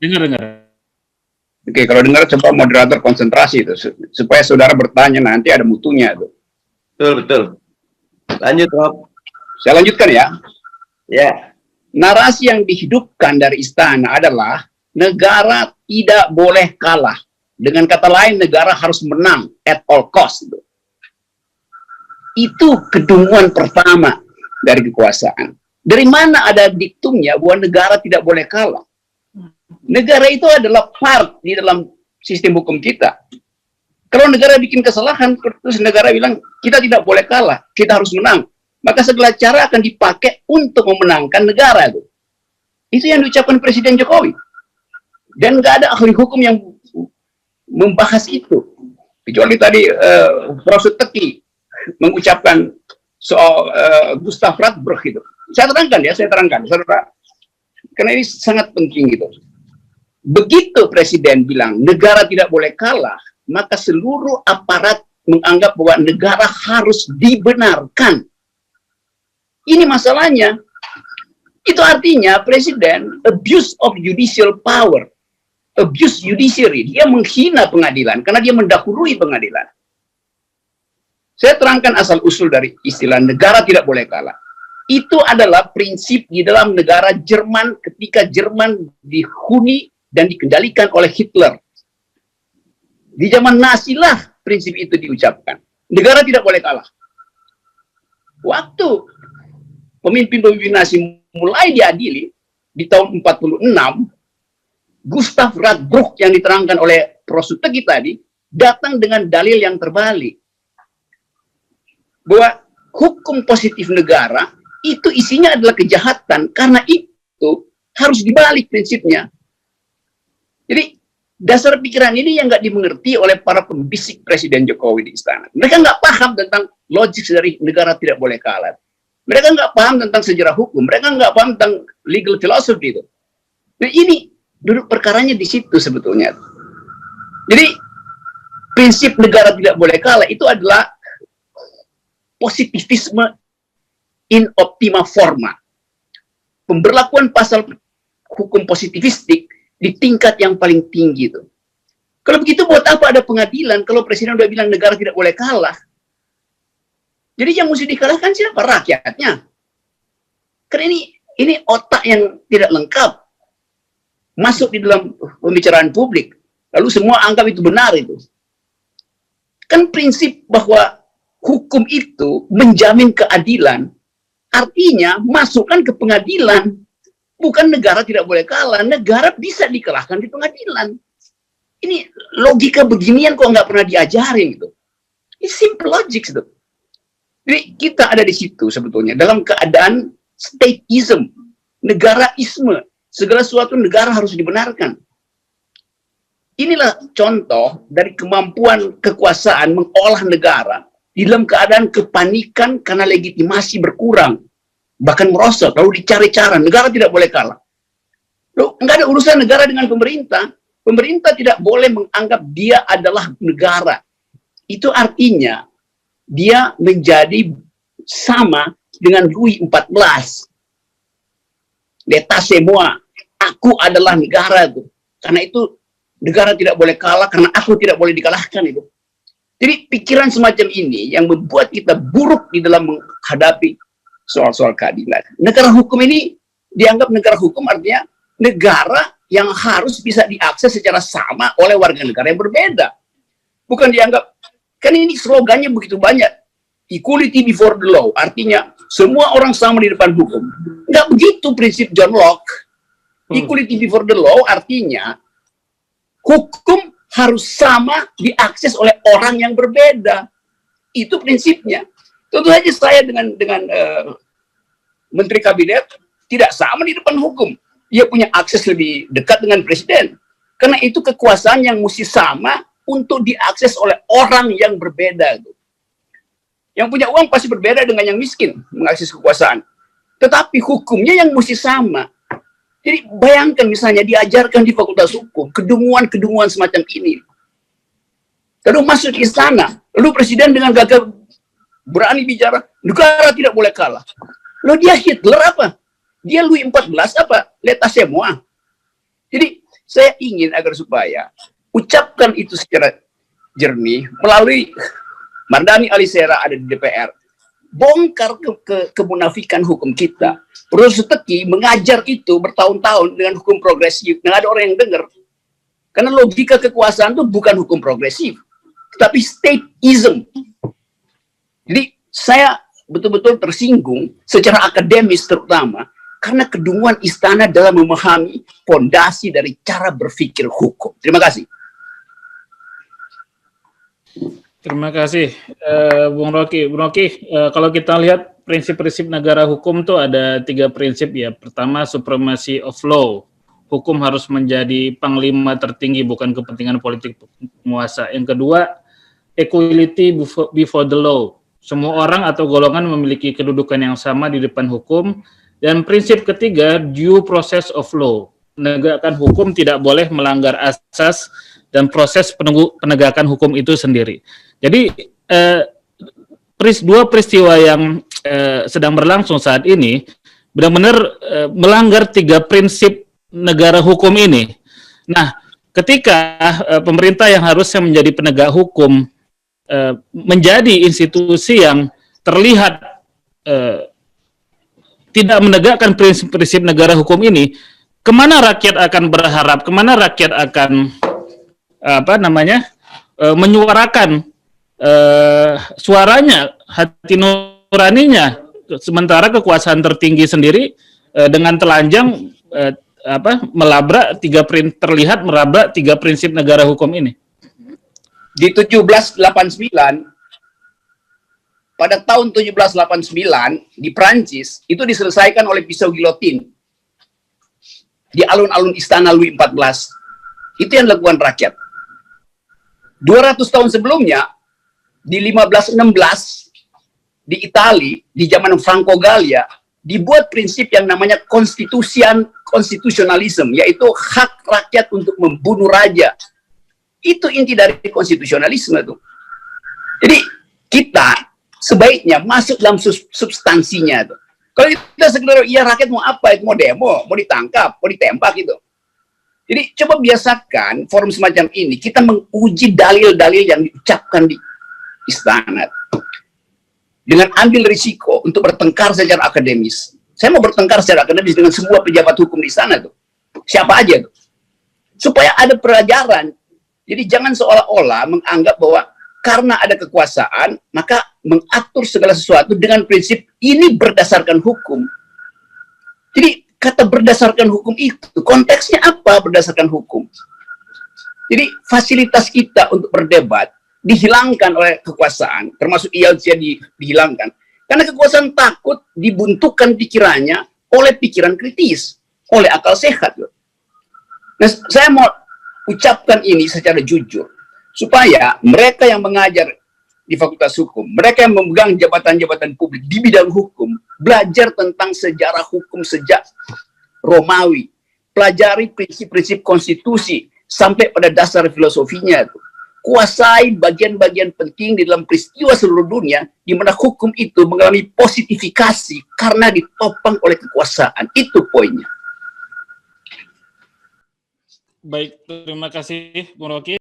Dengar, dengar. Oke, kalau dengar coba moderator konsentrasi itu supaya saudara bertanya nanti ada mutunya itu. Betul, betul. Lanjut, Rob. Saya lanjutkan ya. Ya. Narasi yang dihidupkan dari istana adalah negara tidak boleh kalah. Dengan kata lain, negara harus menang at all cost. Itu kedunguan pertama dari kekuasaan. Dari mana ada diktumnya bahwa negara tidak boleh kalah? Negara itu adalah part di dalam sistem hukum kita. Kalau negara bikin kesalahan, terus negara bilang, kita tidak boleh kalah, kita harus menang. Maka segala cara akan dipakai untuk memenangkan negara itu. Itu yang diucapkan Presiden Jokowi. Dan nggak ada ahli hukum yang membahas itu. Kecuali tadi Prof. Teki mengucapkan soal Gustav Radbruch itu. Saya terangkan, saudara. Karena ini sangat penting gitu. Begitu Presiden bilang negara tidak boleh kalah, maka seluruh aparat menganggap bahwa negara harus dibenarkan. Ini masalahnya. Itu artinya Presiden abuse of judicial power, abuse judiciary. Dia menghina pengadilan karena dia mendahului pengadilan. Saya terangkan asal-usul dari istilah negara tidak boleh kalah. Itu adalah prinsip di dalam negara Jerman ketika Jerman dihuni dan dikendalikan oleh Hitler. Di zaman Nazi lah prinsip itu diucapkan. Negara tidak boleh kalah. Waktu pemimpin-pemimpin Nazi mulai diadili di tahun 46, Gustav Radbruch yang diterangkan oleh Prof. Teki tadi datang dengan dalil yang terbalik. Bahwa hukum positif negara itu isinya adalah kejahatan, karena itu harus dibalik prinsipnya. Jadi dasar pikiran ini yang nggak dimengerti oleh para pembisik Presiden Jokowi di istana. Mereka nggak paham tentang logik dari negara tidak boleh kalah. Mereka nggak paham tentang sejarah hukum. Mereka nggak paham tentang legal philosophy itu. Nah ini duduk perkaranya di situ sebetulnya. Jadi prinsip negara tidak boleh kalah itu adalah positivisme in optima forma. Pemberlakuan pasal hukum positivistik di tingkat yang paling tinggi itu. Kalau begitu buat apa ada pengadilan kalau Presiden udah bilang negara tidak boleh kalah? Jadi yang mesti dikalahkan siapa? Rakyatnya. Karena ini otak yang tidak lengkap. Masuk di dalam pembicaraan publik. Lalu semua anggap itu benar itu. Kan prinsip bahwa hukum itu menjamin keadilan. Artinya masukkan ke pengadilan. Bukan negara tidak boleh kalah, negara bisa dikalahkan di pengadilan. Ini logika beginian kok nggak pernah diajarin gitu. Ini simple logic itu. Jadi kita ada di situ sebetulnya dalam keadaan stateism, negaraisme, segala sesuatu negara harus dibenarkan. Inilah contoh dari kemampuan kekuasaan mengolah negara di dalam keadaan kepanikan karena legitimasi berkurang. Bahkan merosot, lalu dicari cara, negara tidak boleh kalah. Loh, nggak ada urusan negara dengan pemerintah. Pemerintah tidak boleh menganggap dia adalah negara. Itu artinya, dia menjadi sama dengan Louis XIV. L'état c'est moi. Aku adalah negara itu. Karena itu, negara tidak boleh kalah, karena aku tidak boleh dikalahkan itu. Jadi, pikiran semacam ini yang membuat kita buruk di dalam menghadapi soal-soal keadilan. Negara hukum ini dianggap negara hukum artinya negara yang harus bisa diakses secara sama oleh warga negara yang berbeda. Bukan dianggap, kan ini slogannya begitu banyak. Equality before the law, artinya semua orang sama di depan hukum. Nggak begitu prinsip John Locke. Equality before the law artinya hukum harus sama diakses oleh orang yang berbeda. Itu prinsipnya. Tentu saja saya dengan Menteri Kabinet tidak sama di depan hukum. Dia punya akses lebih dekat dengan Presiden. Karena itu kekuasaan yang mesti sama untuk diakses oleh orang yang berbeda. Yang punya uang pasti berbeda dengan yang miskin mengakses kekuasaan. Tetapi hukumnya yang mesti sama. Jadi bayangkan misalnya diajarkan di Fakultas Hukum, kedunguan-kedunguan semacam ini. Lalu masuk ke istana, lalu Presiden dengan gagah berani bicara, negara tidak boleh kalah. Loh dia Hitler apa? Dia Louis XIV apa? L'état c'est moi. Jadi Saya ingin agar supaya ucapkan itu secara jernih melalui Mardhani Alisera ada di DPR, bongkar kemunafikan hukum kita. Profesor Teki mengajar itu bertahun-tahun dengan hukum progresif, nggak ada orang yang dengar. Karena logika kekuasaan itu bukan hukum progresif, tapi stateism. Jadi saya betul-betul tersinggung secara akademis terutama karena kedunguan istana dalam memahami fondasi dari cara berpikir hukum. Terima kasih. Terima kasih, Bung Rocky. Bung Rocky, kalau kita lihat prinsip-prinsip negara hukum tuh ada 3 prinsip ya. Pertama, supremacy of law. Hukum harus menjadi panglima tertinggi, bukan kepentingan politik penguasa. Yang kedua, equality before the law. Semua orang atau golongan memiliki kedudukan yang sama di depan hukum. Dan prinsip ketiga, due process of law. Menegakkan hukum tidak boleh melanggar asas dan proses penegakan hukum itu sendiri. Jadi, 2 peristiwa yang sedang berlangsung saat ini benar-benar melanggar 3 prinsip negara hukum ini. Nah, ketika pemerintah yang harusnya menjadi penegak hukum menjadi institusi yang terlihat tidak menegakkan prinsip-prinsip negara hukum ini, kemana rakyat akan berharap, kemana rakyat akan menyuarakan suaranya, hati nuraninya, sementara kekuasaan tertinggi sendiri dengan telanjang terlihat melabrak 3 prinsip negara hukum ini. Di 1789, pada tahun 1789 di Prancis itu diselesaikan oleh pisau gilotin di alun-alun istana Louis XIV. Itu yang dilakukan rakyat. 200 tahun sebelumnya di 1516 di Itali di zaman Franco Gallia dibuat prinsip yang namanya konstitusionalisme, yaitu hak rakyat untuk membunuh raja. Itu inti dari konstitusionalisme itu. Jadi kita sebaiknya masuk dalam substansinya itu. Kalau kita sekedar ya rakyat mau apa itu, mau demo, mau ditangkap, mau ditembak gitu. Jadi coba biasakan forum semacam ini kita menguji dalil-dalil yang diucapkan di istana dengan ambil risiko untuk bertengkar secara akademis. Saya mau bertengkar secara akademis dengan semua pejabat hukum di sana tuh, siapa aja tuh, supaya ada pelajaran. Jadi jangan seolah-olah menganggap bahwa karena ada kekuasaan maka mengatur segala sesuatu dengan prinsip ini berdasarkan hukum. Jadi kata berdasarkan hukum itu konteksnya apa berdasarkan hukum? Jadi fasilitas kita untuk berdebat dihilangkan oleh kekuasaan, termasuk IELTS dihilangkan. Karena kekuasaan takut dibuntukkan pikirannya oleh pikiran kritis, oleh akal sehat. Nah, saya mau ucapkan ini secara jujur, supaya mereka yang mengajar di Fakultas Hukum, mereka yang memegang jabatan-jabatan publik di bidang hukum, belajar tentang sejarah hukum sejak Romawi, pelajari prinsip-prinsip konstitusi sampai pada dasar filosofinya itu. Kuasai bagian-bagian penting di dalam peristiwa seluruh dunia di mana hukum itu mengalami positifikasi karena ditopang oleh kekuasaan. Itu poinnya. Baik, terima kasih Bung Rocky.